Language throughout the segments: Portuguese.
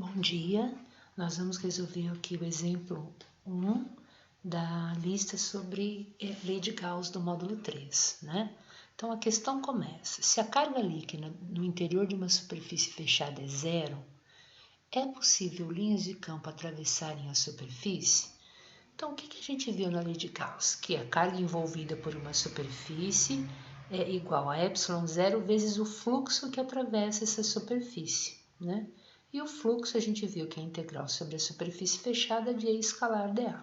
Bom dia, nós vamos resolver aqui o exemplo 1 da lista sobre lei de Gauss do módulo 3, né? Então a questão começa, se a carga líquida no interior de uma superfície fechada é zero, é possível linhas de campo atravessarem a superfície? Então o que a gente viu na lei de Gauss? Que a carga envolvida por uma superfície é igual a ε0 vezes o fluxo que atravessa essa superfície, né? E o fluxo a gente viu que é integral sobre a superfície fechada de E escalar dA.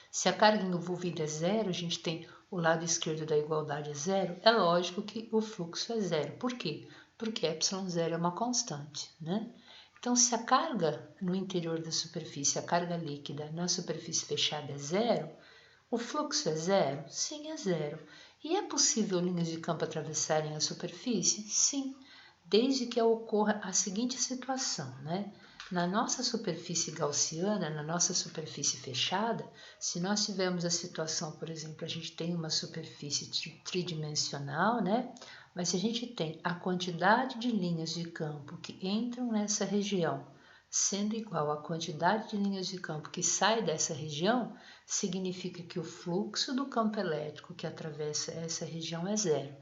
Se a carga envolvida é zero, a gente tem o lado esquerdo da igualdade é zero, é lógico que o fluxo é zero. Por quê? Porque ε0 é uma constante, né? Então, se a carga no interior da superfície, a carga líquida na superfície fechada é zero, o fluxo é zero? Sim, é zero. E é possível linhas de campo atravessarem a superfície? Sim, desde que ocorra a seguinte situação, né? Na nossa superfície gaussiana, na nossa superfície fechada, se nós tivermos a situação, por exemplo, a gente tem uma superfície tridimensional, né? Mas se a gente tem a quantidade de linhas de campo que entram nessa região sendo igual à quantidade de linhas de campo que sai dessa região, significa que o fluxo do campo elétrico que atravessa essa região é zero.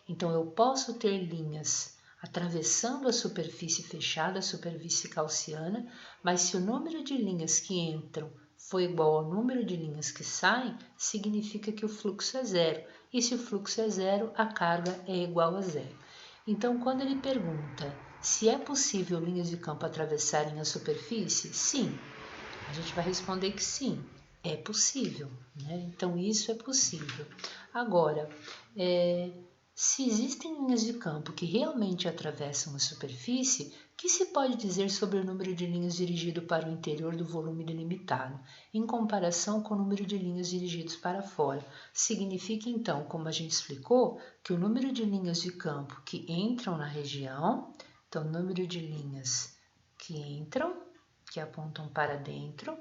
Então, eu posso ter linhas atravessando a superfície fechada, a superfície gaussiana, mas se o número de linhas que entram for igual ao número de linhas que saem, significa que o fluxo é zero. E se o fluxo é zero, a carga é igual a zero. Então, quando ele pergunta se é possível linhas de campo atravessarem a superfície, sim. A gente vai responder que sim, é possível, né? Então, isso é possível. Agora, se existem linhas de campo que realmente atravessam a superfície, o que se pode dizer sobre o número de linhas dirigido para o interior do volume delimitado, em comparação com o número de linhas dirigidos para fora? Significa, então, como a gente explicou, que o número de linhas de campo que entram na região, então, o número de linhas que entram, que apontam para dentro,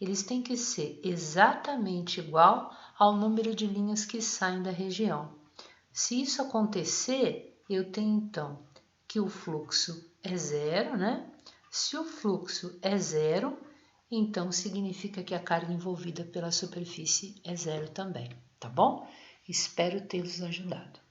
eles têm que ser exatamente igual ao número de linhas que saem da região. Se isso acontecer, eu tenho então que o fluxo é zero, né? Se o fluxo é zero, então significa que a carga envolvida pela superfície é zero também, tá bom? Espero tê-los ajudado.